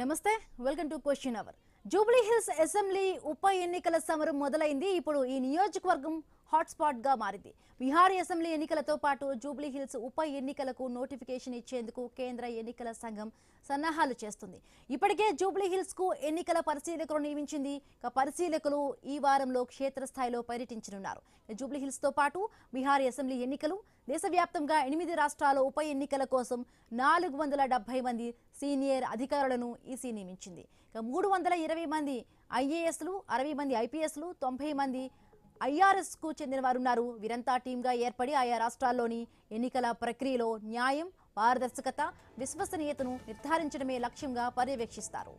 నమస్తే welcome to question hour Jubilee Hills assembly ఉప ఎన్నికల సమరం మొదలైంది. ఇప్పుడు ఈ నియోజకవర్గం హాట్స్పాట్ గా మారింది. బీహార్ అసెంబ్లీ ఎన్నికలతో పాటు జూబ్లీ హిల్స్ ఉప ఎన్నికలకు నోటిఫికేషన్ ఇచ్చేందుకు కేంద్ర ఎన్నికల సంఘం సన్నాహాలు చేస్తుంది. ఇప్పటికే జూబ్లీ హిల్స్ కు ఎన్నికల పరిశీలకులు నియమించింది. పరిశీలకులు ఈ వారంలో క్షేత్రస్థాయిలో పర్యటించనున్నారు. జూబ్లీ హిల్స్ తో పాటు బీహార్ అసెంబ్లీ ఎన్నికలు, దేశవ్యాప్తంగా 8 రాష్ట్రాల ఉప ఎన్నికల కోసం 470 మంది సీనియర్ అధికారులను ఈసీ నియమించింది. 320 మంది ఐఏఎస్లు, 60 మంది ఐపీఎస్లు, 90 మంది ఐఆర్ఎస్ కు చెందిన వారు ఉన్నారు. వీరంతా టీంగా ఏర్పడి ఆయా రాష్ట్రాల్లోని ఎన్నికల ప్రక్రియలో న్యాయం, పారదర్శకత, విశ్వసనీయతను నిర్ధారించడమే లక్ష్యంగా పర్యవేక్షిస్తారు.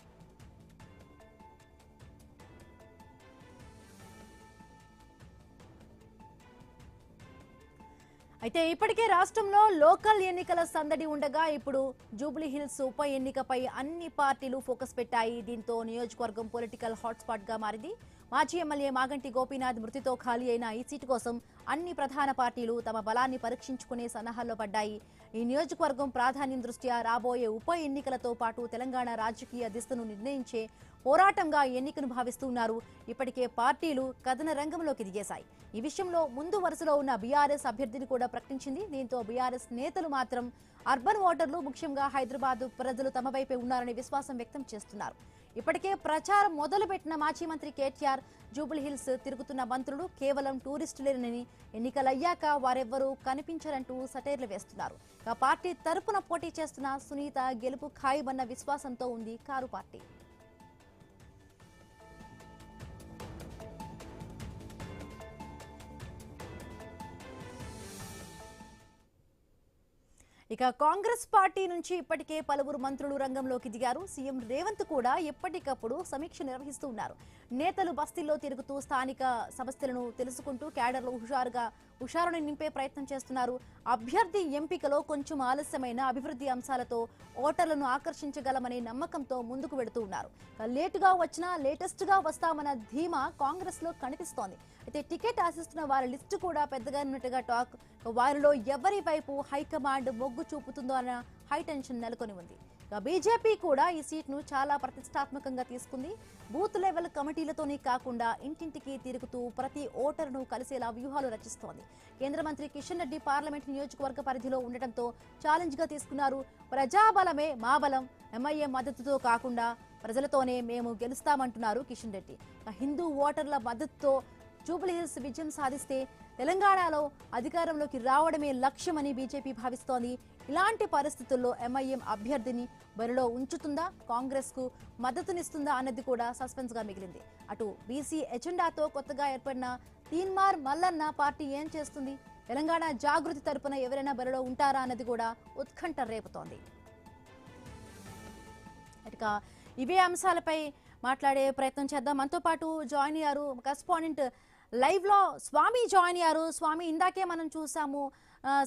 అయితే ఇప్పటికే రాష్ట్రంలో లోకల్ ఎన్నికల సందడి ఉండగా ఇప్పుడు జూబ్లీ హిల్స్ ఉప ఎన్నికపై అన్ని పార్టీలు ఫోకస్ పెట్టాయి. దీంతో నియోజకవర్గం పొలిటికల్ హాట్స్పాట్ గా మారింది. మాజీ ఎమ్మెల్యే మాగంటి గోపీనాథ్ మృతితో ఖాళీ అయిన ఈ సీటు కోసం అన్ని ప్రధాన పార్టీలు తమ బలాన్ని పరీక్షించుకునే సన్నాహాల్లో పడ్డాయి. ఈ నియోజకవర్గం ప్రాధాన్యం దృష్ట్యా రాబోయే ఉప ఎన్నికలతో పాటు తెలంగాణ రాజకీయ దిశను నిర్ణయించే పోరాటంగా ఎన్నికను భావిస్తున్నారు. ఇప్పటికే పార్టీలు కథన రంగంలోకి దిగేశాయి. ఈ విషయంలో ముందు వరుసలో ఉన్న బీఆర్ఎస్ అభ్యర్థిని కూడా ప్రకటించింది. దీంతో బీఆర్ఎస్ నేతలు మాత్రం అర్బన్ ఓటర్లు, ముఖ్యంగా హైదరాబాద్ ప్రజలు తమ వైపే ఉన్నారని విశ్వాసం వ్యక్తం చేస్తున్నారు. ఇప్పటికే ప్రచారం మొదలుపెట్టిన మాజీ మంత్రి కేటీఆర్ జూబ్లీ హిల్స్ తిరుగుతున్న మంత్రులు కేవలం టూరిస్టులేనని, ఎన్నికలయ్యాక వారెవ్వరూ కనిపించరంటూ సటైర్లు వేస్తున్నారు. పార్టీ తరపున పోటీ చేస్తున్న సునీత గెలుపు ఖాయమన్న విశ్వాసంతో ఉంది కారు పార్టీ. ఇక కాంగ్రెస్ పార్టీ నుంచి ఇప్పటికే పలువురు మంత్రులు రంగంలోకి దిగారు. సీఎం రేవంత్ కూడా ఎప్పటికప్పుడు సమీక్ష నిర్వహిస్తూ ఉన్నారు. నేతలు బస్తీల్లో తిరుగుతూ స్థానిక సమస్యలను తెలుసుకుంటూ క్యాడర్లు హుషారుని నింపే ప్రయత్నం చేస్తున్నారు. అభ్యర్థి ఎంపికలో కొంచెం ఆలస్యమైన అభివృద్ధి అంశాలతో ఓటర్లను ఆకర్షించగలమనే నమ్మకంతో ముందుకు వెడుతూ ఉన్నారు. లేటుగా వచ్చినా లేటెస్ట్ గా వస్తామన్న ధీమా కాంగ్రెస్ లో కనిపిస్తోంది. అయితే టికెట్ ఆశిస్తున్న వారి లిస్టు కూడా పెద్దగా ఉన్నట్టుగా టాక్. వారిలో ఎవరి వైపు హైకమాండ్ మొగ్గు చూపుతుందో అన్న హై టెన్షన్ నెలకొని ఉంది. బీజేపీ కూడా ఈ సీట్ను చాలా ప్రతిష్టాత్మకంగా తీసుకుంది. బూత్ లెవెల్ కమిటీలతోనే కాకుండా ఇంటింటికి తిరుగుతూ ప్రతి ఓటరును కలిసేలా వ్యూహాలు రచిస్తోంది. కేంద్ర మంత్రి కిషన్ రెడ్డి పార్లమెంట్ నియోజకవర్గ పరిధిలో ఉండటంతో ఛాలెంజ్ గా తీసుకున్నారు. ప్రజాబలమే మా బలం, ఎంఐఎం మద్దతుతో కాకుండా ప్రజలతోనే మేము గెలుస్తామంటున్నారు కిషన్ రెడ్డి. హిందూ ఓటర్ల మద్దతుతో జూబ్లీ హిల్స్ విజయం సాధిస్తే తెలంగాణలో అధికారంలోకి రావడమే లక్ష్యమని బీజేపీ భావిస్తోంది. ఇలాంటి పరిస్థితుల్లో ఎంఐఎం అభ్యర్థిని బరిలో ఉంచుతుందా, కాంగ్రెస్ కు మద్దతునిస్తుందా అన్నది కూడా సస్పెన్స్ గా మిగిలింది. అటు బీసీ ఎజెండాతో కొత్తగా ఏర్పడిన తీన్మార్ మల్లన్న పార్టీ ఏం చేస్తుంది, తెలంగాణ జాగృతి తరపున ఎవరైనా బరిలో ఉంటారా అన్నది కూడా ఉత్కంఠ రేపుతోంది. ఇక ఇవే అంశాలపై మాట్లాడే ప్రయత్నం చేద్దాం. మనతో పాటు జాయిన్ అయ్యారు కరెస్పాండెంట్ లైవ్ లో స్వామి జాయిన్ అయ్యారు. స్వామి, ఇందాకే మనం చూసాము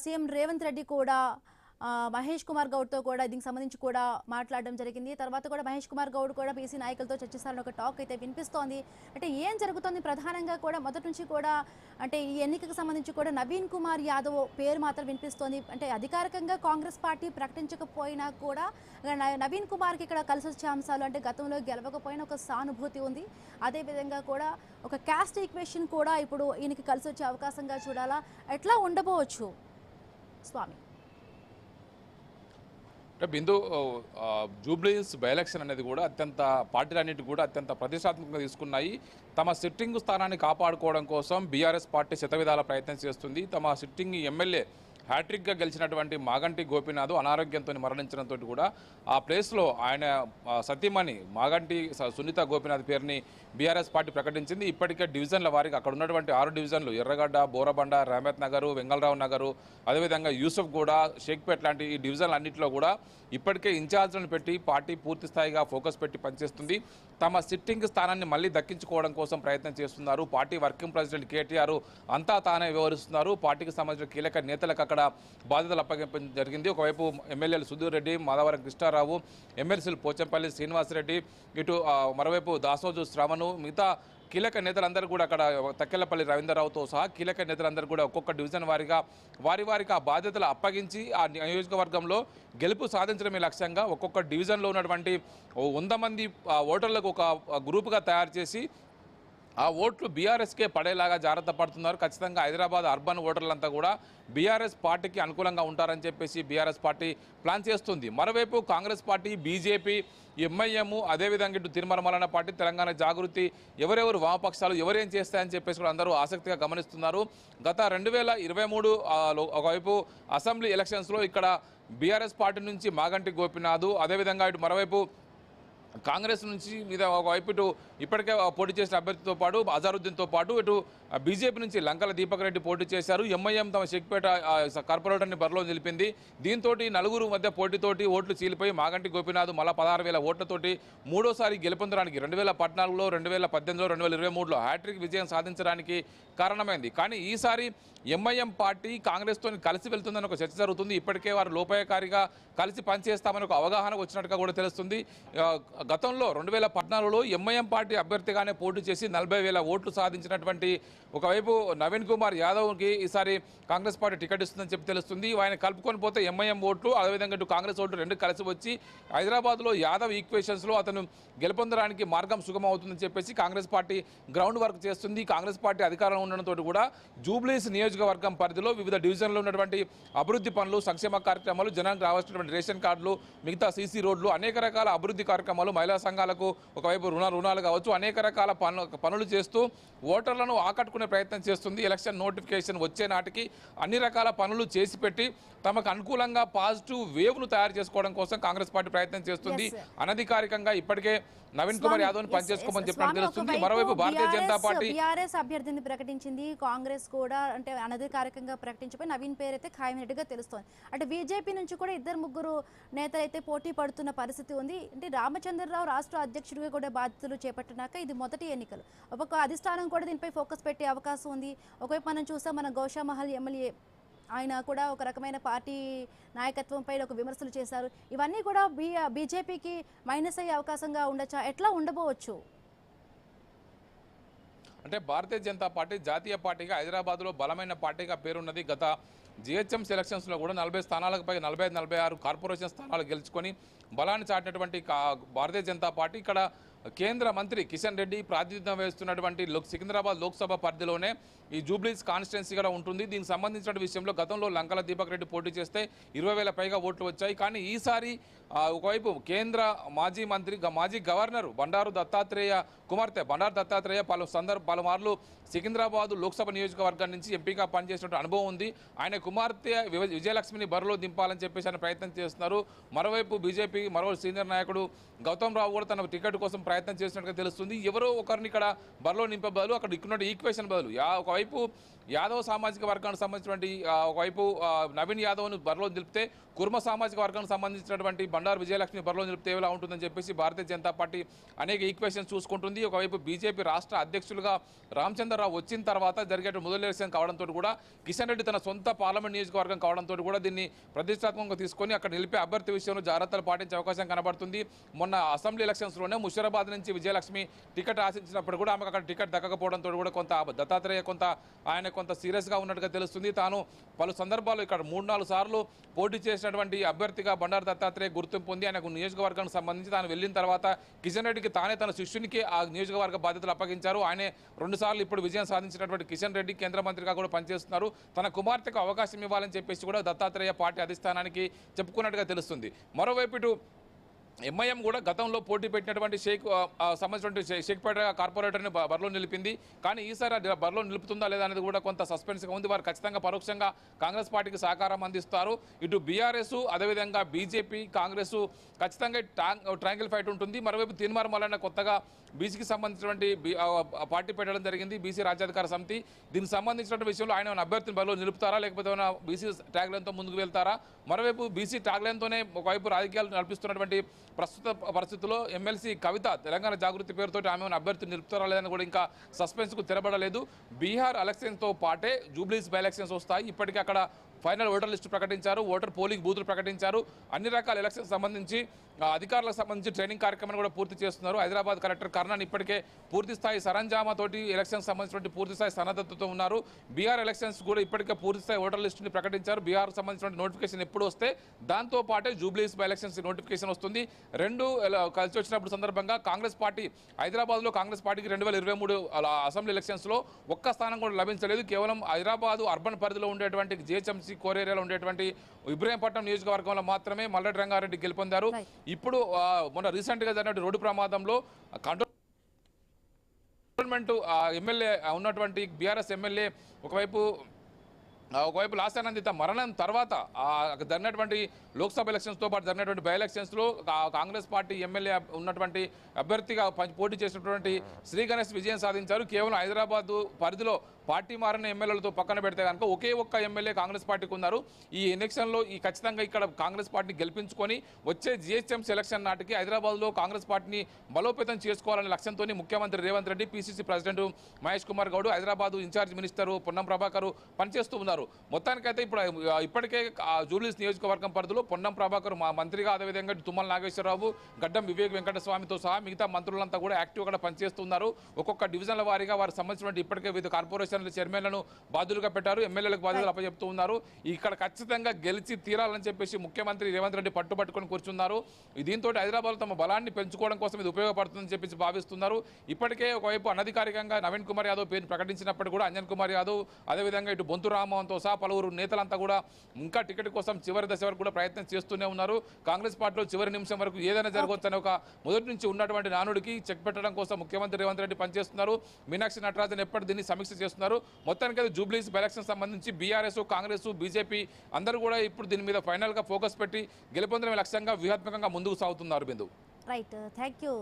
సీఎం రేవంత్ రెడ్డి కూడా మహేష్ కుమార్ గౌడ్తో కూడా దీనికి సంబంధించి కూడా మాట్లాడడం జరిగింది. తర్వాత కూడా మహేష్ కుమార్ గౌడ్ కూడా బీసీ నాయకులతో చర్చిస్తారని ఒక టాక్ అయితే వినిపిస్తోంది. అంటే ఏం జరుగుతోంది? ప్రధానంగా కూడా మొదటి నుంచి కూడా అంటే ఈ ఎన్నికకు సంబంధించి కూడా నవీన్ కుమార్ యాదవ్ పేరు మాత్రం వినిపిస్తోంది. అంటే అధికారికంగా కాంగ్రెస్ పార్టీ ప్రకటించకపోయినా కూడా నవీన్ కుమార్కి ఇక్కడ కలిసి వచ్చే అంశాలు అంటే గతంలో గెలవకపోయినా ఒక సానుభూతి ఉంది. అదేవిధంగా కూడా ఒక క్యాస్ట్ ఈక్వేషన్ కూడా ఇప్పుడు ఈయనకి కలిసి వచ్చే అవకాశంగా చూడాలా, ఎట్లా ఉండబోవచ్చు స్వామి? బిందు, జూబ్లీ హిల్స్ బై ఎలక్షన్ అనేది కూడా పార్టీలన్నిటి కూడా అత్యంత ప్రతిష్టాత్మకంగా తీసుకున్నాయి. తమ సిట్టింగ్ స్థానాన్ని కాపాడుకోవడం కోసం బీఆర్ఎస్ పార్టీ శతవిధాల ప్రయత్నం చేస్తుంది. తమ సిట్టింగ్ ఎమ్మెల్యే హ్యాట్రిక్గా గెలిచినటువంటి మాగంటి గోపీనాథ్ అనారోగ్యంతో మరణించడంతో కూడా ఆ ప్లేస్లో ఆయన సతీమణి మాగంటి సునీత గోపీనాథ్ పేరుని బీఆర్ఎస్ పార్టీ ప్రకటించింది. ఇప్పటికే డివిజన్ల వారికి అక్కడ ఉన్నటువంటి 6 డివిజన్లు ఎర్రగడ్డ, బోరబండ, రహమత్ నగరు, వెంగళరావు నగరు, అదేవిధంగా యూసఫ్ గూడ, షేక్పేట్ లాంటి ఈ డివిజన్లు అన్నింటిలో కూడా ఇప్పటికే ఇన్ఛార్జ్లను పెట్టి పార్టీ పూర్తి స్థాయిగా ఫోకస్ పెట్టి పనిచేస్తుంది. తమ సిట్టింగ్ స్థానాన్ని మళ్ళీ దక్కించుకోవడం కోసం ప్రయత్నం చేస్తున్నారు. పార్టీ వర్కింగ్ ప్రెసిడెంట్ కేటీఆర్ అంతా తానే వివరిస్తున్నారు. పార్టీకి సంబంధించిన కీలక నేతలకు అక్కడ అక్కడ బాధ్యతలు అప్పగించడం జరిగింది. ఒకవైపు ఎమ్మెల్యేలు సుధీర్ రెడ్డి, మాధవరం కృష్ణారావు, ఎమ్మెల్సీలు పోచంపల్లి శ్రీనివాసరెడ్డి, ఇటు మరోవైపు దాసోజు శ్రవణు, మిగతా కీలక నేతలందరూ కూడా అక్కడ తక్కెళ్లపల్లి రవీంద్రరావుతో సహా కీలక నేతలందరూ కూడా ఒక్కొక్క డివిజన్ వారిగా వారికి ఆ బాధ్యతలు అప్పగించి ఆ నియోజకవర్గంలో గెలుపు సాధించడమే లక్ష్యంగా ఒక్కొక్క డివిజన్లో ఉన్నటువంటి 100 మంది ఓటర్లకు ఒక గ్రూపుగా తయారు చేసి ఆ ఓట్లు బీఆర్ఎస్కే పడేలాగా జాగ్రత్త పడుతున్నారు. ఖచ్చితంగా హైదరాబాద్ అర్బన్ ఓటర్లంతా కూడా బీఆర్ఎస్ పార్టీకి అనుకూలంగా ఉంటారని చెప్పేసి బీఆర్ఎస్ పార్టీ ప్లాన్ చేస్తుంది. మరోవైపు కాంగ్రెస్ పార్టీ, బీజేపీ, ఎంఐఎం, అదేవిధంగా ఇటు తిరుమల మల్లన్న పార్టీ, తెలంగాణ జాగృతి, ఎవరెవరు వామపక్షాలు ఎవరేం చేస్తాయని చెప్పేసి కూడా అందరూ ఆసక్తిగా గమనిస్తున్నారు. గత 2023 ఒకవైపు అసెంబ్లీ ఎలక్షన్స్లో ఇక్కడ బీఆర్ఎస్ పార్టీ నుంచి మాగంటి గోపినాథ్, అదేవిధంగా ఇటు మరోవైపు కాంగ్రెస్ నుంచి మీద ఒకవైపు ఇటు ఇప్పటికే పోటీ చేసిన అభ్యర్థితో పాటు అజారుద్దీన్తో పాటు ఇటు బీజేపీ నుంచి లంకల దీపక్ రెడ్డి పోటీ చేశారు. ఎంఐఎం తమ షేక్పేట కార్పొరేటర్ని బరిలో నిలిపింది. దీంతో నలుగురు మధ్య పోటీతోటి ఓట్లు చీలిపోయి మాగంటి గోపినాథ్ మళ్ళా 16,000 ఓట్లతోటి మూడోసారి గెలుపొందడానికి 2014లో, 2018లో, 2023లో హ్యాట్రిక్ విజయం సాధించడానికి కారణమైంది. కానీ ఈసారి ఎంఐఎం పార్టీ కాంగ్రెస్తో కలిసి వెళ్తుందని ఒక చర్చ జరుగుతుంది. ఇప్పటికే వారు లోపాయకారిగా కలిసి పనిచేస్తామని ఒక అవగాహన వచ్చినట్టుగా కూడా తెలుస్తుంది. గతంలో 2014లో ఎంఐఎం పార్టీ అభ్యర్థిగానే పోటీ చేసి 40,000 ఓట్లు సాధించినటువంటి ఒకవైపు నవీన్ కుమార్ యాదవ్కి ఈసారి కాంగ్రెస్ పార్టీ టికెట్ ఇస్తుందని చెప్పి తెలుస్తుంది. ఆయన కలుపుకొని పోతే ఎంఐఎం ఓట్లు, అదేవిధంగా ఇటు కాంగ్రెస్ ఓట్లు రెండు కలిసి వచ్చి హైదరాబాద్లో యాదవ్ ఈక్వేషన్స్లో అతను గెలుపొందడానికి మార్గం సుగమం అవుతుందని చెప్పేసి కాంగ్రెస్ పార్టీ గ్రౌండ్ వర్క్ చేస్తుంది. కాంగ్రెస్ పార్టీ అధికారంలో ఉండడంతో కూడా జూబ్లీస్ నియోజకవర్గం పరిధిలో వివిధ డివిజన్లో ఉన్నటువంటి అభివృద్ధి పనులు, సంక్షేమ కార్యక్రమాలు, జనానికి రావాల్సినటువంటి రేషన్ కార్డులు, మిగతా సీసీ రోడ్లు, అనేక రకాల అభివృద్ధి కార్యక్రమాలు, మహిళా సంఘాలకు ఒకవైపు రుణాలు కావచ్చు, అనేక రకాల పనులు చేస్తూ ఓటర్లను ఆకట్టుకునే ప్రయత్నం చేస్తుంది. ఎలక్షన్ నోటిఫికేషన్ వచ్చే నాటికి అన్ని రకాల పనులు చేసి పెట్టి తమకు అనుకూలంగా పాజిటివ్ వేవ్ను తయారు చేసుకోవడం కోసం కాంగ్రెస్ పార్టీ ప్రయత్నం చేస్తుంది. అనధికారికంగా ఇప్పటికే నవీన్ కుమార్ యాదవ్ పనిచేసుకోమని చెప్పినట్టు తెలుస్తుంది. మరోవైపు భారతీయ జనతా పార్టీ బీఆర్ఎస్ అభ్యర్థిని ప్రకటించింది, కాంగ్రెస్ కూడా అంటే అనధికారికంగా ప్రకటించిపోయి నవీన్ పేరు అయితే ఖాయమైనట్టుగా తెలుస్తోంది. అంటే బీజేపీ నుంచి కూడా 2-3 నేతలు అయితే పోటీ పడుతున్న పరిస్థితి ఉంది. అంటే రామచంద్రరావు రాష్ట్ర అధ్యక్షుడిగా కూడా బాధ్యతలు చేపట్టినాక ఇది మొదటి ఎన్నికలు. ఒక అధిష్టానం కూడా దీనిపై ఫోకస్ పెట్టే అవకాశం ఉంది. ఒకవైపు మనం చూసాం, మన గౌషామహల్ ఎమ్మెల్యే ఆయన కూడా ఒక రకమైన పార్టీ నాయకత్వంపై ఒక విమర్శలు చేశారు. ఇవన్నీ కూడా బీజేపీకి మైనస్ అయ్యే అవకాశంగా ఉండొచ్చా? ఎట్లా ఉండబోవచ్చు? అంటే భారతీయ జనతా పార్టీ జాతీయ పార్టీగా హైదరాబాద్లో బలమైన పార్టీగా పేరున్నది. గత జిహెచ్ఎం సెలక్షన్స్లో కూడా 40 స్థానాలకు పై 45-46 కార్పొరేషన్ స్థానాలు గెలుచుకొని బలాన్ని చాటినటువంటి భారతీయ జనతా పార్టీ ఇక్కడ కేంద్ర మంత్రి కిషన్ రెడ్డి ప్రాతినిధ్యం వహిస్తున్నటువంటి సికింద్రాబాద్ లోక్సభ పరిధిలోనే ఈ జూబ్లీస్ కాన్స్టిట్యున్సీ కూడా ఉంటుంది. దీనికి సంబంధించిన విషయంలో గతంలో లంకల దీపక్ రెడ్డి పోటీ చేస్తే 20,000 పైగా ఓట్లు వచ్చాయి. కానీ ఈసారి ఒకవైపు కేంద్ర మాజీ గవర్నర్ బండారు దత్తాత్రేయ కుమార్తె బండారు దత్తాత్రేయ పలుమార్లు సికింద్రాబాద్ లోక్సభ నియోజకవర్గం నుంచి ఎంపీగా పనిచేసినట్టు అనుభవం ఉంది. ఆయన కుమార్తె విజయలక్ష్మిని బరిలో దింపాలని చెప్పేసి ఆయన ప్రయత్నం చేస్తున్నారు. మరోవైపు బీజేపీ మరో సీనియర్ నాయకుడు గౌతమ్ రావు కూడా తన టికెట్ కోసం ప్రయత్నం చేసినట్టుగా తెలుస్తుంది. ఎవరో ఒకరిని ఇక్కడ బరిలో నింపే బదులు అక్కడ ఇక్కడ ఈక్వేషన్ బదులు ఒకవైపు యాదవ్ సామాజిక వర్గానికి సంబంధించినటువంటి ఒకవైపు నవీన్ యాదవ్ను బరిలో నిలిపితే కుర్మ సామాజిక వర్గానికి సంబంధించినటువంటి బండారు విజయలక్ష్మి బరిలో నిలిపితే ఎలా ఉంటుందని చెప్పేసి భారతీయ జనతా పార్టీ అనేక ఈక్వేషన్స్ చూసుకుంటుంది. ఒకవైపు బీజేపీ రాష్ట్ర అధ్యక్షులుగా రామచంద్రరావు వచ్చిన తర్వాత జరిగే మొదటి ఎలక్షన్ కావడంతో కూడా కిషన్ రెడ్డి తన సొంత పార్లమెంట్ నియోజకవర్గం కావడంతో కూడా దీన్ని ప్రతిష్టాత్మకంగా తీసుకొని అక్కడ నిలిపే అభ్యర్థి విషయంలో జాగ్రత్తలు పాటించే అవకాశం కనబడుతుంది. మొన్న అసెంబ్లీ ఎలక్షన్స్లోనే ముషీరాబాద్ నుంచి విజయలక్ష్మి టికెట్ ఆశించినప్పుడు కూడా ఆమెకు అక్కడ టికెట్ దక్కకపోవడంతో కూడా దత్తాత్రేయ కొంత సీరియస్గా ఉన్నట్టుగా తెలుస్తుంది. తాను పలు సందర్భాల్లో ఇక్కడ 3-4 సార్లు పోటీ చేసినటువంటి అభ్యర్థిగా బండారు దత్తాత్రేయ గుర్తింపు పొంది ఆయనకు నియోజకవర్గానికి సంబంధించి తాను వెళ్ళిన తర్వాత కిషన్ రెడ్డికి తానే తన శిష్యునికి ఆ నియోజకవర్గ బాధ్యతలు అప్పగించారు. ఆయనే 2 సార్లు ఇప్పుడు విజయం సాధించినటువంటి కిషన్ రెడ్డి కేంద్ర మంత్రిగా కూడా పనిచేస్తున్నారు. తన కుమార్తెకు అవకాశం ఇవ్వాలని చెప్పేసి కూడా దత్తాత్రేయ పార్టీ అధిష్టానానికి చెప్పుకున్నట్టుగా తెలుస్తుంది. మరోవైపు ఇటు ఎంఐఎం కూడా గతంలో పోటీ పెట్టినటువంటి సంబంధించిన షేక్పేట కార్పొరేటర్ని బరిలో నిలిపింది. కానీ ఈసారి బరిలో నిలుపుతుందా లేదా అనేది కూడా కొంత సస్పెన్స్గా ఉంది. వారు ఖచ్చితంగా పరోక్షంగా కాంగ్రెస్ పార్టీకి సహకారం అందిస్తారు. ఇటు బీఆర్ఎస్, అదేవిధంగా బీజేపీ, కాంగ్రెస్ ఖచ్చితంగా ట్రయాంగిల్ ఫైట్ ఉంటుంది. మరోవైపు తిరుమల మల్లన్న కొత్తగా బీసీకి సంబంధించినటువంటి పార్టీ పెట్టడం జరిగింది, బీసీ రాజ్యాధికార సమితి. దీనికి సంబంధించిన విషయంలో ఆయన అభ్యర్థిని బరిలో నిలుపుతారా, లేకపోతే ఏమైనా బీసీ ట్యాగ్లైన్తో ముందుకు వెళ్తారా? మరోవైపు బీసీ ట్యాగ్లైన్తోనే ఒకవైపు రాజకీయాలు నడిపిస్తున్నటువంటి ప్రస్తుత పరిస్థితుల్లో ఎమ్మెల్సీ కవిత తెలంగాణ జాగృతి పేరుతో ఆమె అభ్యర్థి నిలుపుతారా లేదని కూడా ఇంకా సస్పెన్స్కు తెరబడలేదు. బీహార్ ఎలక్షన్తో పాటే జూబ్లీస్ బై ఎలక్షన్స్ వస్తాయి. ఇప్పటికీ అక్కడ ఫైనల్ ఓటర్ లిస్టు ప్రకటించారు, ఓటర్ పోలింగ్ బూతులు ప్రకటించారు, అన్ని రకాల ఎలక్షన్ సంబంధించి అధికారులకు సంబంధించి ట్రైనింగ్ కార్యక్రమాన్ని కూడా పూర్తి చేస్తున్నారు. హైదరాబాద్ కలెక్టర్ కర్ణన్ ఇప్పటికే పూర్తి స్థాయి సరంజామాతోటి ఎలక్షన్ సంబంధించినటువంటి పూర్తి స్థాయి సన్నద్ధతతో ఉన్నారు. బీహార్ ఎలక్షన్స్ కూడా ఇప్పటికే పూర్తి స్థాయి ఓటర్ లిస్టుని ప్రకటించారు. బీహార్ సంబంధించిన నోటిఫికేషన్ ఎప్పుడు వస్తే దాంతో పాటే జూబ్లీస్ బై ఎలక్షన్స్ నోటిఫికేషన్ వస్తుంది. రెండు కలిసి వచ్చినప్పుడు సందర్భంగా కాంగ్రెస్ పార్టీ హైదరాబాద్లో కాంగ్రెస్ పార్టీకి 2023 అసెంబ్లీ ఎలక్షన్స్లో ఒక్క స్థానం కూడా లభించలేదు. కేవలం హైదరాబాద్ అర్బన్ పరిధిలో ఉండేటువంటి జిహెచ్ఎంసీ కోర్ ఏరియాలో ఉండేటువంటి ఇబ్రహీంపట్నం నియోజకవర్గంలో మాత్రమే మల్లెడ్డి రంగారెడ్డి గెలుపొందారు. ఇప్పుడు మొన్న రీసెంట్ గా జరిగిన రోడ్డు ప్రమాదంలో కంటోన్మెంట్ ఎమ్మెల్యే ఉన్నటువంటి బీఆర్ఎస్ ఎమ్మెల్యే ఒకవైపు లాసానందిత మరణం తర్వాత జరిగినటువంటి లోక్సభ ఎలక్షన్స్తో పాటు జరిగినటువంటి బై ఎలక్షన్స్లో కాంగ్రెస్ పార్టీ ఎమ్మెల్యే ఉన్నటువంటి అభ్యర్థిగా పోటీ చేసినటువంటి శ్రీ గణేష్ విజయం సాధించారు. కేవలం హైదరాబాద్ పరిధిలో పార్టీ మారిన ఎమ్మెల్యేలతో పక్కన పెడితే కనుక ఒకే ఒక్క ఎమ్మెల్యే కాంగ్రెస్ పార్టీకి ఉన్నారు. ఈ ఎలక్షన్లో ఖచ్చితంగా ఇక్కడ కాంగ్రెస్ పార్టీ గెలిపించుకొని వచ్చే జిహెచ్ఎంసీ ఎలక్షన్ నాటికి హైదరాబాద్లో కాంగ్రెస్ పార్టీని బలోపేతం చేసుకోవాలనే లక్ష్యంతో ముఖ్యమంత్రి Revanth Reddy, PCC president Mahesh Kumar Goud, Hyderabad in charge minister Ponnam Prabhakar పనిచేస్తూ ఉన్నారు. మొత్తానికైతే ఇప్పటికే జూబ్లీస్ నియోజకవర్గం పరిధిలో పొన్నం ప్రభాకర్ మంత్రిగా, అదేవిధంగా తుమ్మల నాగేశ్వరరావు, గడ్డం వివేక్ వెంకటస్వామితో సహా మిగతా మంత్రులంతా కూడా యాక్టివ్గా పనిచేస్తున్నారు. ఒక్కొక్క డివిజన్ల వారీగా వారికి సంబంధించినటువంటి ఇప్పటికే వివిధ కార్పొరేషన్ల చైర్మన్లను బాధ్యులుగా పెట్టారు, ఎమ్మెల్యేలకు బాధ్యతలు అప్పచెప్తూ ఉన్నారు. ఇక్కడ ఖచ్చితంగా గెలిచి తీరాలని చెప్పేసి ముఖ్యమంత్రి రేవంత్ రెడ్డి పట్టుబట్టుకొని కూర్చున్నారు. దీంతో హైదరాబాద్ తమ బలాన్ని పెంచుకోవడం కోసం ఇది ఉపయోగపడుతుందని చెప్పేసి భావిస్తున్నారు. ఇప్పటికే ఒకవైపు అనధికారికంగా నవీన్ కుమార్ యాదవ్ పేరు ప్రకటించినప్పుడు కూడా అంజన్ కుమార్ యాదవ్, అదేవిధంగా ఇటు బొంతు రామ్మోహన్తో సహా పలువురు నేతలంతా కూడా ఇంకా టికెట్ కోసం చివరి దశ వరకు కూడా ప్రయత్నం చేస్తూనే ఉన్నారు. కాంగ్రెస్ పార్టీలో చివరి నిమిషం వరకు ఏదైనా జరగవచ్చని ఒక మొదటి నుంచి ఉన్నటువంటి నానుడికి చెక్ పెట్టడం కోసం ముఖ్యమంత్రి రేవంత్ రెడ్డి పనిచేస్తున్నారు. మీనాక్షి నటరాజన్ ఎప్పటి దీన్ని సమీక్ష చేస్తున్నారు. మొత్తానికి జూబ్లీస్ ఎలక్షన్ సంబంధించి బీఆర్ఎస్, కాంగ్రెస్, బీజేపీ అందరూ కూడా ఇప్పుడు దీని మీద ఫైనల్ గా ఫోకస్ పెట్టి గెలుపొందడం లక్ష్యంగా వ్యూహాత్మకంగా ముందుకు సాగుతున్నారు. Bindu right, thank you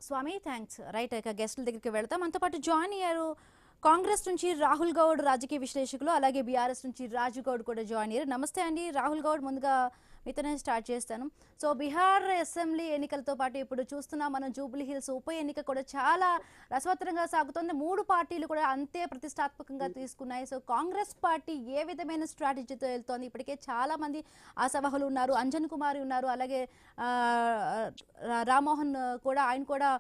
Swami, thanks. Right, ఇక గెస్టుల దగ్గరికి వెళ్తాం. మనతో పాటు జాయిన్ అయ్యారు కాంగ్రెస్ నుంచి రాహుల్ గౌడ్, రాజకీయ విశ్లేషకులు, అలాగే బీఆర్ఎస్ నుంచి రాజు గౌడ్ కూడా జాయిన్ అయ్యారు. నమస్తే అండి రాహుల్ గౌడ్. ముందుగా మీతోనే స్టార్ట్ చేస్తాను. సో బీహార్ అసెంబ్లీ ఎన్నికలతో పాటు ఇప్పుడు చూస్తున్నాం మనం జూబ్లీ హిల్స్ ఉప ఎన్నిక కూడా చాలా రసవత్తరంగా సాగుతుంది. 3 పార్టీలు కూడా అంతే ప్రతిష్టాత్మకంగా తీసుకున్నాయి. సో కాంగ్రెస్ పార్టీ ఏ విధమైన స్ట్రాటజీతో వెళ్తోంది? ఇప్పటికే చాలా మంది ఆశావహులు ఉన్నారు, అంజన్ కుమార్ ఉన్నారు, అలాగే రామ్మోహన్ కూడా ఆయన కూడా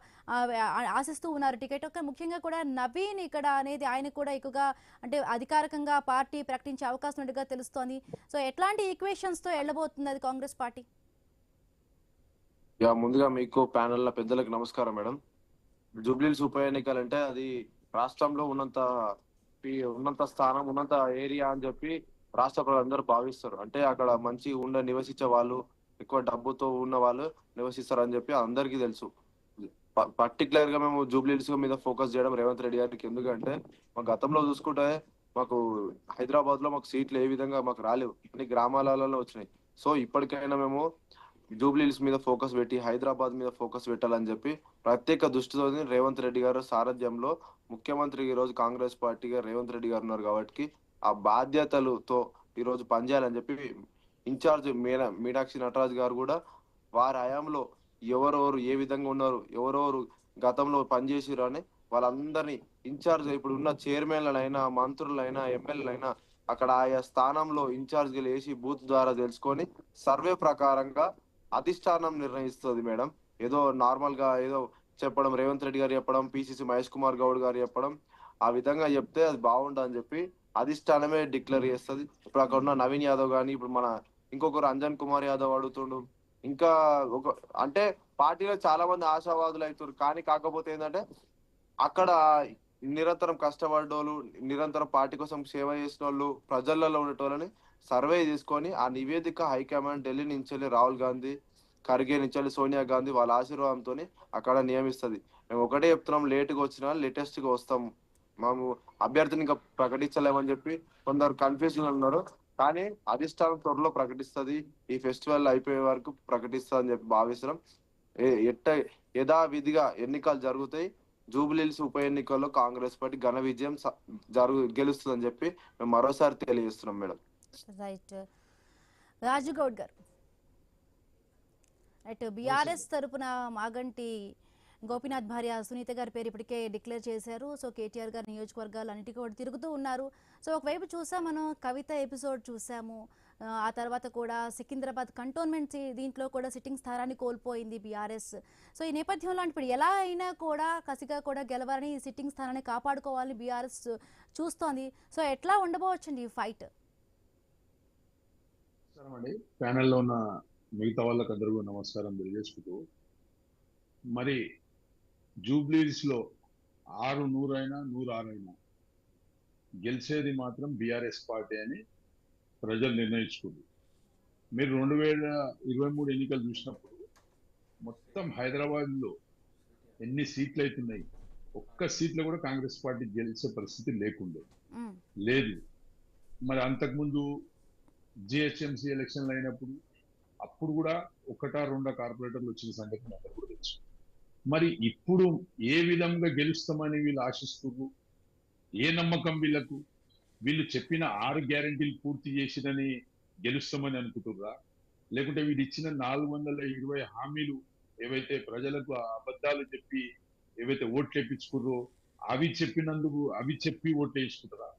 ఆశిస్తూ ఉన్నారు టికెట్. ముఖ్యంగా కూడా నవీన్ ఇక్కడ అనేది ఆయన కూడా ఎక్కువగా అంటే అధికారికంగా పార్టీ ప్రకటించే అవకాశం ఉన్నట్టుగా తెలుస్తోంది. సో ఎట్లాంటి ఈక్వేషన్స్తో వెళ్ళబోతుంది అది కాంగ్రెస్ పార్టీ? ముందుగా మీకు ప్యానెల్ పెద్దలకు నమస్కారం మేడం. జూబ్లీహిల్స్ ఉప ఎన్నికలంటే అది రాష్ట్రంలో ఉన్నంత స్థానం, ఉన్నంత ఏరియా అని చెప్పి రాష్ట్ర ప్రజలందరూ భావిస్తారు. అంటే అక్కడ మంచి నివసించే వాళ్ళు, ఎక్కువ డబ్బుతో ఉన్న వాళ్ళు నివసిస్తారని చెప్పి అందరికీ తెలుసు. పర్టికులర్ గా మేము జూబ్లీహిల్స్ మీద ఫోకస్ చేయడం రేవంత్ రెడ్డి గారికి ఎందుకంటే మా గతంలో చూసుకుంటే మాకు హైదరాబాద్ లో మాకు సీట్లు ఏ విధంగా మాకు రాలేవు, అన్ని గ్రామాలలో వచ్చినాయి. సో ఇప్పటికైనా మేము జూబ్లీహిల్స్ మీద ఫోకస్ పెట్టి హైదరాబాద్ మీద ఫోకస్ పెట్టాలని చెప్పి ప్రత్యేక దృష్టితో రేవంత్ రెడ్డి గారు సారథ్యంలో ముఖ్యమంత్రి ఈ రోజు కాంగ్రెస్ పార్టీగా రేవంత్ రెడ్డి గారు ఉన్నారు కాబట్టి ఆ బాధ్యతలతో ఈ రోజు పనిచేయాలని చెప్పి ఇన్ఛార్జ్ మీనాక్షి నటరాజ్ గారు కూడా వారి హయాంలో ఎవరెవరు ఏ విధంగా ఉన్నారు, ఎవరెవరు గతంలో పనిచేసిరు అని వాళ్ళందరినీ ఇన్ఛార్జ్ ఇప్పుడు ఉన్న చైర్మన్లైనా, మంత్రులైనా, ఎమ్మెల్యేలైనా అక్కడ ఆయా స్థానంలో ఇన్ఛార్జ్ వేసి బూత్ ద్వారా తెలుసుకొని సర్వే ప్రకారంగా అధిష్టానం నిర్ణయిస్తుంది మేడం. ఏదో నార్మల్ గా ఏదో చెప్పడం, రేవంత్ రెడ్డి గారు చెప్పడం, పిసిసి మహేష్ కుమార్ గౌడ్ గారు చెప్పడం, ఆ విధంగా చెప్తే అది బాగుండదని చెప్పి అధిష్టానమే డిక్లేర్ చేస్తుంది. ఇప్పుడు అక్కడ ఉన్న నవీన్ యాదవ్ గాని, ఇప్పుడు మన ఇంకొకరు అంజన్ కుమార్ యాదవ్ అడుగుతుండు, ఇంకా అంటే పార్టీలో చాలా మంది ఆశావాదులు అవుతారు. కానీ కాకపోతే ఏంటంటే అక్కడ నిరంతరం కష్టపడ్డోళ్ళు, నిరంతరం పార్టీ కోసం సేవ చేసిన వాళ్ళు, ప్రజలలో ఉండేటోళ్ళని సర్వే తీసుకొని ఆ నివేదిక హైకమాండ్ ఢిల్లీ నుంచి రాహుల్ గాంధీ, ఖర్గే నుంచి సోనియా గాంధీ వాళ్ళ ఆశీర్వాదంతో అక్కడ నియమిస్తుంది. మేము ఒకటే చెప్తున్నాం, లేటుగా వచ్చినా లేటెస్ట్ గా వస్తాం, మేము అభ్యర్థిని ఇంకా ప్రకటించలేమని చెప్పి కొందరు కన్ఫ్యూజన్ ఉన్నారు. కానీ అధిష్టానం త్వరలో ప్రకటిస్తుంది, ఈ ఫెస్టివల్ అయిపోయే వరకు ప్రకటిస్తుంది అని చెప్పి భావిస్తున్నాం. యథావిధిగా ఎన్నికలు జరుగుతాయి. జూబ్లీహిల్స్ ఉప ఎన్నికల్లో కాంగ్రెస్ పార్టీ ఘన విజయం గెలుస్తుందని చెప్పి మేము మరోసారి తెలియజేస్తున్నాం మేడం. రైట్, రాజుగౌడ్ గారు, రైట్, బీఆర్ఎస్ తరపున మాగంటి గోపీనాథ్ భార్య సునీత గారి పేరు ఇప్పటికే డిక్లేర్ చేశారు. సో కేటీఆర్ గారి నియోజకవర్గాలు అన్నిటికీ కూడా తిరుగుతూ ఉన్నారు. సో ఒకవైపు చూసాం మనం కవిత ఎపిసోడ్ చూసాము. ఆ తర్వాత కూడా సికింద్రాబాద్ కంటోన్మెంట్ దీంట్లో కూడా సిట్టింగ్ స్థానాన్ని కోల్పోయింది బీఆర్ఎస్. సో ఈ నేపథ్యంలో ఇప్పుడు ఎలా అయినా కూడా కసిగా కూడా గెలవాలని ఈ సిట్టింగ్ స్థానాన్ని కాపాడుకోవాలని బీఆర్ఎస్ చూస్తోంది. సో ఎట్లా ఉండబోవచ్చండి ఈ ఫైట్? నమస్కారం అండి. ప్యానెల్లో ఉన్న మిగతా వాళ్ళకి అందరికీ నమస్కారం తెలియజేసుకుంటూ, మరి జూబ్లీస్ లో 600 అయినా 106 అయినా గెలిచేది మాత్రం బీఆర్ఎస్ పార్టీ అని ప్రజలు నిర్ణయించుకుంది. మీరు 2023 ఎన్నికలు చూసినప్పుడు మొత్తం హైదరాబాద్ లో ఎన్ని సీట్లు అవుతున్నాయి, ఒక్క సీట్లో కూడా కాంగ్రెస్ పార్టీ గెలిచే పరిస్థితి లేదు. మరి అంతకుముందు జిహెచ్ఎంసీ ఎలక్షన్లు అయినప్పుడు అప్పుడు కూడా 1-2 కార్పొరేటర్లు వచ్చిన సంగతి అందరూ కూడా తెలుసు. మరి ఇప్పుడు ఏ విధంగా గెలుస్తామని వీళ్ళు ఆశిస్తున్నారు? ఏ నమ్మకం వీళ్ళకు? వీళ్ళు చెప్పిన 6 గ్యారెంటీలు పూర్తి చేసినని గెలుస్తామని అనుకుంటుర్రా? లేకుంటే వీళ్ళు ఇచ్చిన 420 హామీలు ఏవైతే ప్రజలకు అబద్ధాలు చెప్పి ఏవైతే ఓట్లు వేయించుకుర్రో అవి చెప్పి ఓట్లు వేసుకుంటారా?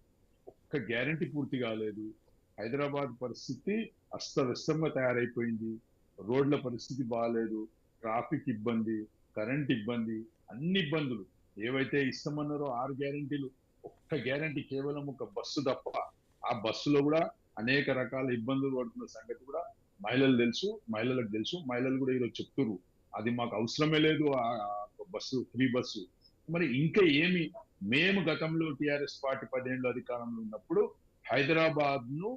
ఒక్క గ్యారెంటీ పూర్తి కాలేదు. హైదరాబాద్ పరిస్థితి అస్తవ్యస్తంగా తయారైపోయింది. రోడ్ల పరిస్థితి బాగాలేదు, ట్రాఫిక్ ఇబ్బంది, కరెంట్ ఇబ్బంది, అన్ని ఇబ్బందులు. ఏవైతే ఇస్తామన్నారో 6 గ్యారెంటీలు, ఒక్క గ్యారెంటీ కేవలం ఒక బస్సు తప్ప. ఆ బస్సులో కూడా అనేక రకాల ఇబ్బందులు పడుతున్న సంగతి కూడా మహిళలకు తెలుసు. మహిళలు కూడా ఈరోజు చెప్తున్నారు, అది మాకు అవసరమే లేదు ఆ బస్సు, ఫ్రీ బస్సు. మరి ఇంకా ఏమి? మేము గతంలో టిఆర్ఎస్ పార్టీ 10 ఏళ్ళు అధికారంలో ఉన్నప్పుడు హైదరాబాద్ ను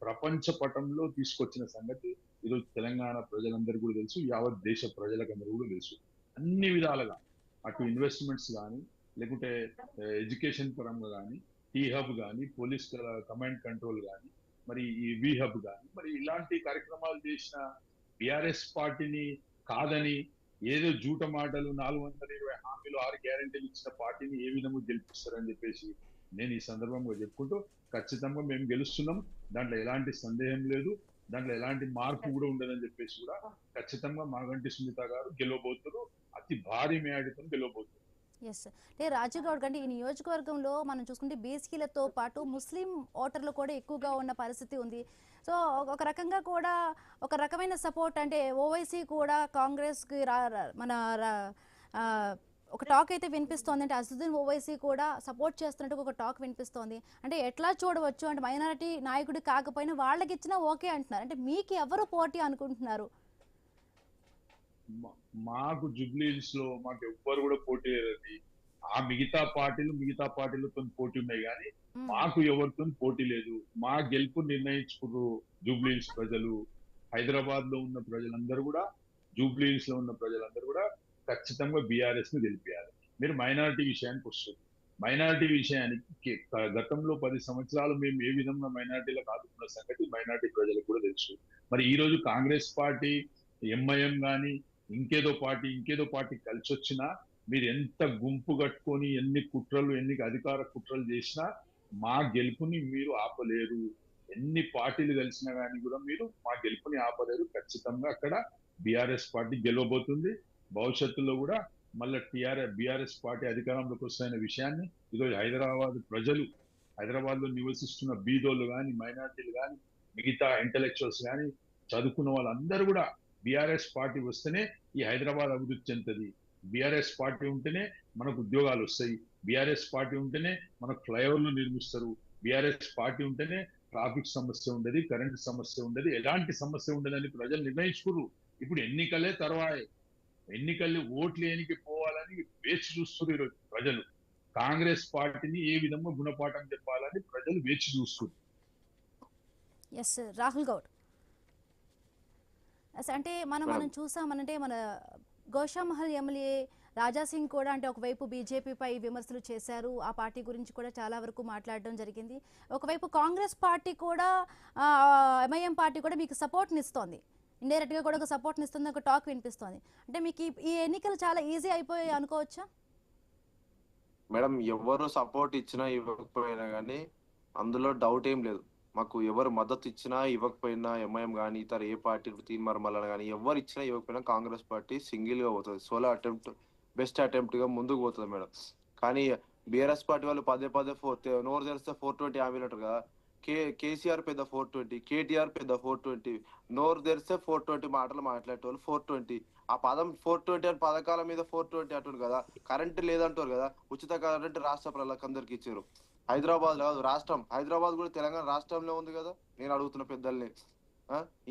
ప్రపంచ పటంలో తీసుకొచ్చిన సంగతి ఈరోజు తెలంగాణ ప్రజలందరికీ కూడా తెలుసు, యావత్ దేశ ప్రజలకందరూ కూడా తెలుసు. అన్ని విధాలుగా అటు ఇన్వెస్ట్మెంట్స్ కానీ, లేకుంటే ఎడ్యుకేషన్ పరంగా కానీ, టీ హబ్ కానీ, పోలీస్ కమాండ్ కంట్రోల్ కానీ, మరి ఈ వి హబ్ కానీ, మరి ఇలాంటి కార్యక్రమాలు చేసిన బిఆర్ఎస్ పార్టీని కాదని ఏదో జూట మాటలు 420 హామీలు 6 గ్యారెంటీలు ఇచ్చిన పార్టీని ఏ విధంగా గెలిపిస్తారని చెప్పేసి నేను ఈ సందర్భంగా చెప్పుకుంటూ, ఖచ్చితంగా మేము గెలుస్తున్నాం, దాంట్లో ఎలాంటి సందేహం లేదు, దాంట్లో ఎలాంటి మార్పు కూడా ఉండదని చెప్పేసి కూడా ఖచ్చితంగా మాగంటి సునీత గారు గెలవబోతున్నారు. అతి భారీ మేయాడితో గెలవబోతున్నారు. ఎస్, అంటే రాజీవ్ గౌడ్ గారు, ఈ నియోజకవర్గంలో మనం చూసుకుంటే బీసీలతో పాటు ముస్లిం ఓటర్లు కూడా ఎక్కువగా ఉన్న పరిస్థితి ఉంది. సో ఒక రకంగా కూడా ఒక రకమైన సపోర్ట్, అంటే ఓవైసీ కూడా కాంగ్రెస్కి ఒక టాక్ అయితే వినిపిస్తోంది. అంటే అసదుద్దీన్ ఓవైసీ కూడా సపోర్ట్ చేస్తున్నట్టు ఒక టాక్ వినిపిస్తోంది. అంటే ఎట్లా చూడవచ్చు? అంటే మైనారిటీ నాయకుడు కాకపోయినా వాళ్ళకి ఇచ్చినా ఓకే అంటున్నారు. అంటే మీకు ఎవరు పోటీ అనుకుంటున్నారు? మాకు జూబ్లీహిల్స్ లో మాకు ఎవ్వరు కూడా పోటీ లేదండి. ఆ మిగతా పార్టీలతో పోటీ ఉన్నాయి, కానీ మాకు ఎవరితో పోటీ లేదు. మా గెలుపు నిర్ణయించుకున్నారు జూబ్లీహిల్స్ ప్రజలు. హైదరాబాద్ లో ఉన్న ప్రజలందరూ కూడా, జూబ్లీహిల్స్ లో ఉన్న ప్రజలందరూ కూడా ఖచ్చితంగా బీఆర్ఎస్ ను గెలిపేయాలి. మీరు మైనారిటీ విషయానికి వస్తుంది. మైనారిటీ విషయానికి గతంలో 10 సంవత్సరాలు మేము ఏ విధంగా మైనారిటీలకు ఆదుకున్న సంగతి మైనారిటీ ప్రజలకు కూడా తెలుసు. మరి ఈ రోజు కాంగ్రెస్ పార్టీ, ఎంఐఎం కానీ ఇంకేదో పార్టీ కలిసి వచ్చినా, మీరు ఎంత గుంపు కట్టుకొని ఎన్ని అధికార కుట్రలు చేసినా మా గెలుపుని మీరు ఆపలేరు. ఎన్ని పార్టీలు కలిసినా కానీ కూడా మీరు మా గెలుపుని ఆపలేరు. ఖచ్చితంగా అక్కడ బీఆర్ఎస్ పార్టీ గెలవబోతుంది. భవిష్యత్తులో కూడా మళ్ళీ బీఆర్ఎస్ పార్టీ అధికారంలోకి వస్తున్న విషయాన్ని ఈరోజు హైదరాబాద్ లో నివసిస్తున్న బీదోళ్ళు కానీ, మైనార్టీలు కానీ, మిగతా ఇంటెలెక్చువల్స్ కానీ, చదువుకున్న వాళ్ళందరూ కూడా బీఆర్ఎస్ పార్టీ వస్తేనే ఈ హైదరాబాద్ అభివృద్ధి చెందుతుంది. బీఆర్ఎస్ పార్టీ ఉంటేనే మనకు ఉద్యోగాలు వస్తాయి. బీఆర్ఎస్ పార్టీ ఉంటేనే మనకు ఫ్లైఓవర్లు నిర్మిస్తారు. బీఆర్ఎస్ పార్టీ ఉంటేనే ట్రాఫిక్ సమస్య ఉండదు, కరెంట్ సమస్య ఉండదు, ఎలాంటి సమస్య ఉండదని ప్రజలు నిర్ణయించుకున్నారు. ఇప్పుడు ఎన్నికలే తర్వాయి, ఎన్నికల్లో ఓట్లు ఎన్నిక పోవాలని వేచి చూస్తున్నారు ఈరోజు ప్రజలు. కాంగ్రెస్ పార్టీని ఏ విధంగా గుణపాఠం చెప్పాలని ప్రజలు వేచి చూస్తున్నారు. ఎస్ రాహుల్ గౌడ్, అంటే మనం చూసామనంటే మన గోషామహల్ ఎమ్మెల్యే రాజాసింగ్ కూడా అంటే ఒకవైపు బీజేపీపై విమర్శలు చేశారు. ఆ పార్టీ గురించి కూడా చాలా వరకు మాట్లాడడం జరిగింది. ఒకవైపు కాంగ్రెస్ పార్టీ కూడా ఎంఐఎం పార్టీ కూడా మీకు సపోర్ట్ని ఇస్తోంది, ఇండైరెక్ట్గా కూడా ఒక సపోర్ట్ని ఇస్తుంది, ఒక టాక్ వినిపిస్తోంది. అంటే మీకు ఈ ఎన్నికలు చాలా ఈజీ అయిపోయాయి అనుకోవచ్చా? మేడం, ఎవరు సపోర్ట్ ఇచ్చినా ఇవ్వకపోయినా కానీ అందులో డౌట్ ఏం లేదు. మాకు ఎవరు మద్దతు ఇచ్చినా ఇవ్వకపోయినా, ఎంఐఎం కానీ ఇతర ఏ పార్టీ తీన్మార్ మల్లన కానీ ఎవరు ఇచ్చినా ఇవ్వకపోయినా కాంగ్రెస్ పార్టీ సింగిల్ గా పోతుంది. సోలో అటెంప్ట్ బెస్ట్ అటెంప్ట్ గా ముందుకు పోతుంది మేడం. కానీ బీఆర్ఎస్ పార్టీ వాళ్ళు పదే పదే నోరు తెరిస్తే 420 హామీలు అంటారు కదా. కేసీఆర్ పెద్ద 420, కేటీఆర్ పెద్ద 420, నోరు తెరిస్తే 420 మాటలు మాట్లాడేటోళ్ళు 420. ఆ పదం 420 అని పథకాల మీద 420 అంటారు కదా. కరెంట్ లేదంటారు కదా, ఉచిత కరెంట్ రాష్ట్ర ప్రజలందరికి ఇచ్చారు. హైదరాబాద్ కాదు రాష్ట్రం, హైదరాబాద్ కూడా తెలంగాణ రాష్ట్రంలో ఉంది కదా. నేను అడుగుతున్న పెద్దల్ని,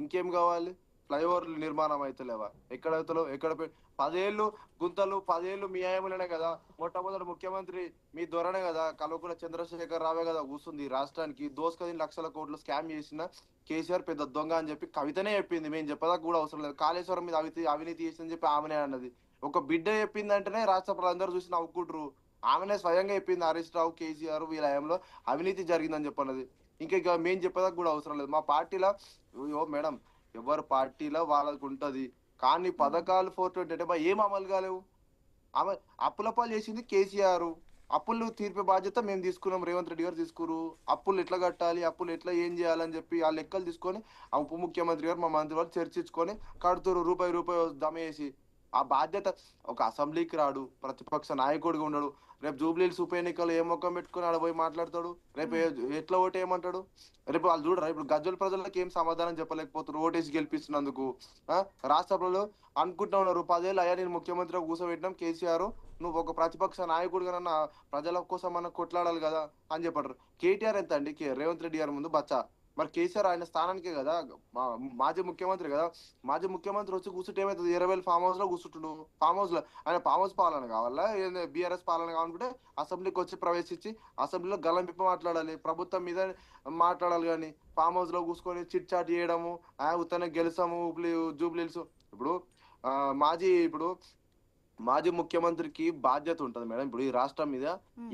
ఇంకేం కావాలి? ఫ్లైఓవర్లు నిర్మాణం అవుతలేవా? ఎక్కడ అవుతలేవు? ఎక్కడ 10 ఏళ్ళు గుంతలు, 10 ఏళ్ళు మీ ఆయములనే కదా. మొట్టమొదటి ముఖ్యమంత్రి మీ దొరనే కదా, కల్వకుంట్ల చంద్రశేఖర్ రావే కదా కూర్చుంది రాష్ట్రానికి. దోసుకొని లక్షల కోట్లు స్కామ్ చేసిన కేసీఆర్ పెద్ద దొంగ అని చెప్పి కవితనే చెప్పింది. మేము చెప్పదాకా కూడా అవసరం లేదు. కాళేశ్వరం మీద అవినీతి చేసిందని చెప్పి ఆమెనే అన్నది. ఒక బిడ్డ చెప్పిందంటేనే రాష్ట్ర ప్రజలందరూ చూసి నవ్వుకుంటారు. ఆమెనే స్వయంగా చెప్పింది హరీష్ రావు, కేసీఆర్ వీళ్ళ హయాంలో అవినీతి జరిగిందని చెప్పన్నది. ఇంకా మేము చెప్పదాకా కూడా అవసరం లేదు. మా పార్టీలో మేడం ఎవరి పార్టీలో వాళ్ళకు ఉంటది. కానీ పథకాలు 420 అంటే ఏం అమలు కాలేవు. ఆమె అప్పుల పాలు చేసింది కేసీఆర్. అప్పులు తీర్పే బాధ్యత మేము తీసుకున్నాం, రేవంత్ రెడ్డి గారు తీసుకురు. అప్పులు ఎట్లా కట్టాలి, అప్పులు ఎట్లా ఏం చేయాలని చెప్పి ఆ లెక్కలు తీసుకొని ఆ ఉప ముఖ్యమంత్రి గారు మా మంత్రి వాళ్ళు చర్చించుకొని కడుతురు. రూపాయి దమేసి ఆ బాధ్యత. ఒక అసెంబ్లీకి రాడు, ప్రతిపక్ష నాయకుడిగా ఉండడు. రేపు జూబ్లీహిల్స్ ఉప ఎన్నికలు ఏ మొక్కం పెట్టుకుని ఆడ పోయి మాట్లాడతాడు. రేపు ఎట్లా ఓటు ఏమంటాడు? రేపు వాళ్ళు చూడరా, ఇప్పుడు గజ్జల ప్రజలకు ఏం సమాధానం చెప్పలేకపోతున్నారు ఓటేసి గెలిపిస్తున్నందుకు. రాష్ట్ర ప్రజలు అనుకుంటా ఉన్నారు 10 ఏళ్ళు అయ్యా నేను ముఖ్యమంత్రిగా కూర్చోబెట్టినాం కేసీఆర్, నువ్వు ఒక ప్రతిపక్ష నాయకుడిగా నన్న ప్రజల కోసం మనం కొట్లాడాలి కదా అని చెప్పారు. కేటీఆర్ ఎంత అండి రేవంత్ రెడ్డి గారి ముందు బచ్చా. మరి కేసీఆర్ ఆయన స్థానానికే కదా, మాజీ ముఖ్యమంత్రి కదా. మాజీ ముఖ్యమంత్రి వచ్చి కూర్చుంటే ఏమవుతుంది? 20,000 ఫామ్ హౌస్ లో కూర్చుంటుడు. ఫామ్ హౌస్ లో ఆయన ఫామ్ హౌస్ పాలన కావాలా, బీఆర్ఎస్ పాలన కావాలంటే అసెంబ్లీకి వచ్చి ప్రవేశించి అసెంబ్లీలో గల్లం పిప్ప మాట్లాడాలి, ప్రభుత్వం మీద మాట్లాడాలి. కానీ ఫామ్ హౌస్ లో కూర్చుకొని చిట్ చాట్ చేయడము, ఉత్తనే గెలిసాము జూబ్లీహిల్స్. ఇప్పుడు మాజీ ముఖ్యమంత్రికి బాధ్యత ఉంటది మేడం. ఇప్పుడు ఈ రాష్ట్రం మీద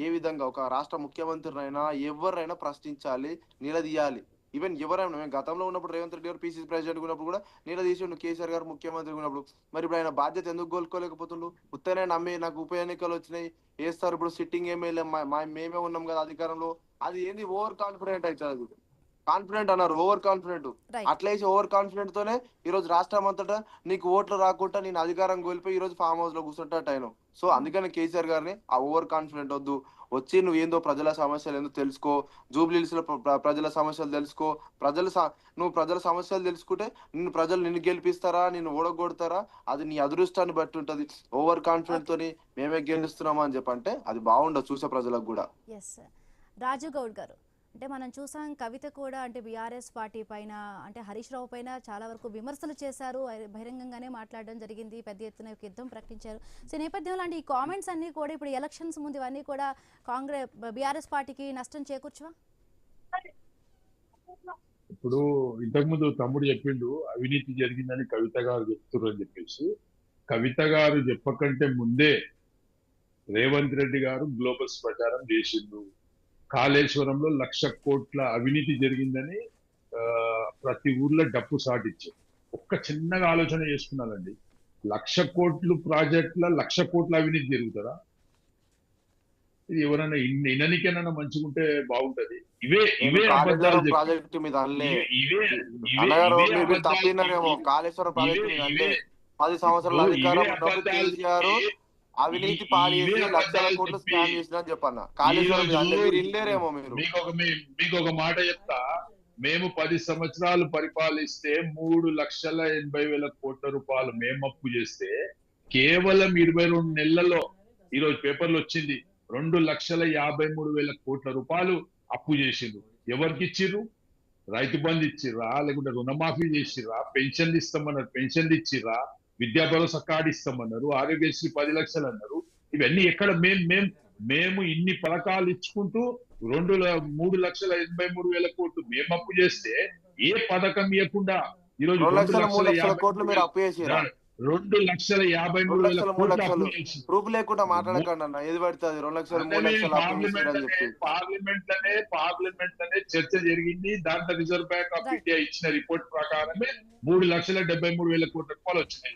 ఏ విధంగా ఒక రాష్ట్ర ముఖ్యమంత్రినైనా ఎవరైనా ప్రశ్నించాలి, నిలదీయాలి. ఈవెన్ ఎవరైనా మేము గతంలో ఉన్నప్పుడు రేవంత్ రెడ్డి గారు పీసీసీ ప్రెసిడెంట్ ఉన్నప్పుడు కూడా నిలదీసిండు, కేసీఆర్ గారు ముఖ్యమంత్రి ఉన్నప్పుడు. మరి ఇప్పుడు ఆయన బాధ్యత ఎందుకు కోలుకోలేకపోతుండు? ఉత్తనే నమ్మి నాకు ఉప ఎన్నికలు వచ్చినాయి వేస్తారు, ఇప్పుడు సిట్టింగ్ ఎమ్మెల్యే మేమే ఉన్నాం కదా అధికారంలో. అది ఏంది ఓవర్ కాన్ఫిడెంట్ అవుతుంది. కాన్ఫిడెంట్ అన్నారు, ఓవర్ కాన్ఫిడెంట్. అట్లేసి ఓవర్ కాన్ఫిడెంట్ తోనే ఈ రోజు రాష్ట్రం అంతటా నీకు ఓట్లు రాకుండా నేను అధికారం కోల్పోయి ఈ రోజు ఫామ్ హౌస్ లో కూర్చుంటా అయినా. సో అందుకని కేసీఆర్ గారిని ఆ ఓవర్ కాన్ఫిడెంట్ వద్దు. వచ్చి నువ్వు ఏందో ప్రజల సమస్యలు ఏందో తెలుసుకో, జూబ్లీహిల్స్ లో ప్రజల సమస్యలు తెలుసుకో. నువ్వు ప్రజల సమస్యలు తెలుసుకుంటే ప్రజలు నిన్ను గెలిపిస్తారా, నిన్ను ఓడగొడతారా, అది నీ అదృష్టాన్ని బట్టి ఉంటది. ఓవర్ కాన్ఫిడెంట్ తోని మేమే గెలుస్తున్నామా అని చెప్పంటే అది బాగుండదు చూసే ప్రజలకు కూడా. రాజు గౌడ్ గారు, అంటే మనం చూసాం కవిత కూడా అంటే బీఆర్ఎస్ పార్టీ పైన అంటే హరీష్ రావు పైన చాలా వరకు విమర్శలు చేశారు, బహిరంగంగానే మాట్లాడడం జరిగింది, పెద్ద ఎత్తున యుద్ధం ప్రకటించారు. సో నేపథ్యంలో అంటే ఈ కామెంట్స్ అన్ని కూడా ఇప్పుడు ఎలక్షన్స్ ముందు ఇవన్నీ కూడా బీఆర్ఎస్ పార్టీకి నష్టం చేకూర్చవా? ఇప్పుడు ఇంతకుముందు తమ్ముడు చెప్పిండు అవినీతి జరిగిందని కవిత గారు చెప్తున్నారు అని చెప్పేసి. కవిత గారు చెప్పకంటే ముందే రేవంత్ రెడ్డి గారు గ్లోబల్స్ ప్రచారం చేసిండు. కాళేశ్వరంలో 1,00,000 కోట్ల అవినీతి జరిగిందని ప్రతి ఊర్లో డప్పు సాటిచ్చారు. ఒక్క చిన్నగా ఆలోచన చేసుకున్నానండి, 1,00,000 కోట్లు ప్రాజెక్టుల 1,00,000 కోట్ల అవినీతి జరుగుతారా? ఇది ఎవరైనా ఇన్ననికైనా మంచిగుంటే బాగుంటది. ఇవే అబద్ధాలు ప్రాజెక్టు మీద ఇవే 10 సంవత్సరాల అధికారం కేసీఆర్ అవినీతి పాలేసి లక్షల కోట్లు స్కామ్ చేసిన చెప్పన్న. కాళేశ్వరం మీకు ఒక మాట చెప్తా. మేము 10 సంవత్సరాలు పరిపాలిస్తే 3,80,000 కోట్ల రూపాయలు మేము అప్పు చేస్తే కేవలం 22 నెలల్లో ఈరోజు పేపర్లు వచ్చింది 2,53,000 కోట్ల రూపాయలు అప్పు చేసిండ్రు. ఎవరికి ఇచ్చిర్రు? రైతు బంధు ఇచ్చిర్రా, లేకుంటే రుణమాఫీ చేసిర్రా, పెన్షన్లు ఇస్తామన్నారు, పెన్షన్లు ఇచ్చిర్రా, విద్యా భరోసా కార్డు ఇస్తామన్నారు, ఆరోగ్యశ్రీ 10 లక్షలు అన్నారు. ఇవన్నీ ఎక్కడ? మేము ఇన్ని పథకాలు ఇచ్చుకుంటూ 3,83,000 కోట్లు మేము అప్పు చేస్తే ఏ పథకం ఇవ్వకుండా ఈరోజు 2,00,000 కోట్లు మీరు అప్పు చేసిరా? 2,53,000 కోట్లు ప్రూఫ్ లేకుండా మాట్లాడకండి అన్న. ఏది పడుతుంది 2,00,000 పార్లమెంట్ లోనే చర్చ జరిగింది. దాంట్లో రిజర్వ్ బ్యాంక్ ఆఫ్ ఇండియా ఇచ్చిన రిపోర్ట్ ప్రకారమే 3,73,000 కోట్ల రూపాయలు వచ్చినాయి.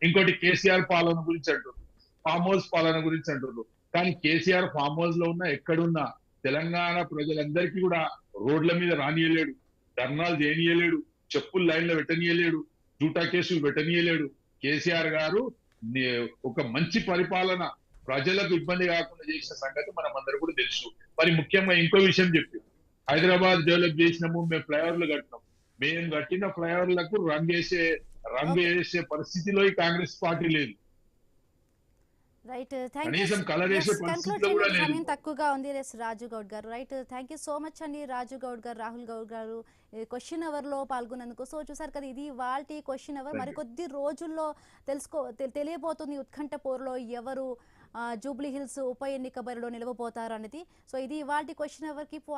ఇంకోటి కేసీఆర్ పాలన గురించి అంటున్నారు, ఫామ్ హౌస్ పాలన గురించి అంటున్నారు. కానీ కేసీఆర్ ఫామ్ హౌస్ లో ఉన్నా ఎక్కడున్నా తెలంగాణ ప్రజలందరికీ కూడా రోడ్ల మీద రానియలేడు, ధర్నాలు చేయనీయలేడు, చెప్పులు లైన్ లో పెట్టనీయలేడు, జూటా కేసులు పెట్టనీయలేడు. కేసీఆర్ గారు ఒక మంచి పరిపాలన ప్రజలకు ఇబ్బంది కాకుండా చేసిన సంగతి మనం అందరూ కూడా తెలుసు. మరి ముఖ్యంగా ఇంకో విషయం చెప్పి, హైదరాబాద్ డెవలప్ చేసినాము, మేము ఫ్లైఓవర్లు కట్టినాం. మేము కట్టిన ఫ్లైఓవర్లకు రంగు వేసే పరిస్థితిలో ఈ కాంగ్రెస్ పార్టీ లేదు. Right, thank you. కనీసం కలర్ వేసే కంక్లూడ్ పరిస్థితిలో కూడా చేయండి, లేదు. సమయం తక్కువగా ఉంది. రాజు గౌడ్ గారు, right, thank you so much అండి. రాజు గౌడ్ గారు, రాహుల్ గౌడ్ గారు క్వశ్చన్ అవర్ లో పాల్గొన్నందుకు. సో చూసారు కదా, ఇది వాల్టి క్వశ్చన్ అవర్. మరికొద్ది రోజుల్లో తెలియబోతుంది ఉత్కంఠ పోరులో ఎవరు జూబ్లీ హిల్స్ ఉప ఎన్నిక బరిలో నిలవబోతారు అనేది. సో ఇది వాల్టి క్వశ్చన్ అవర్ కి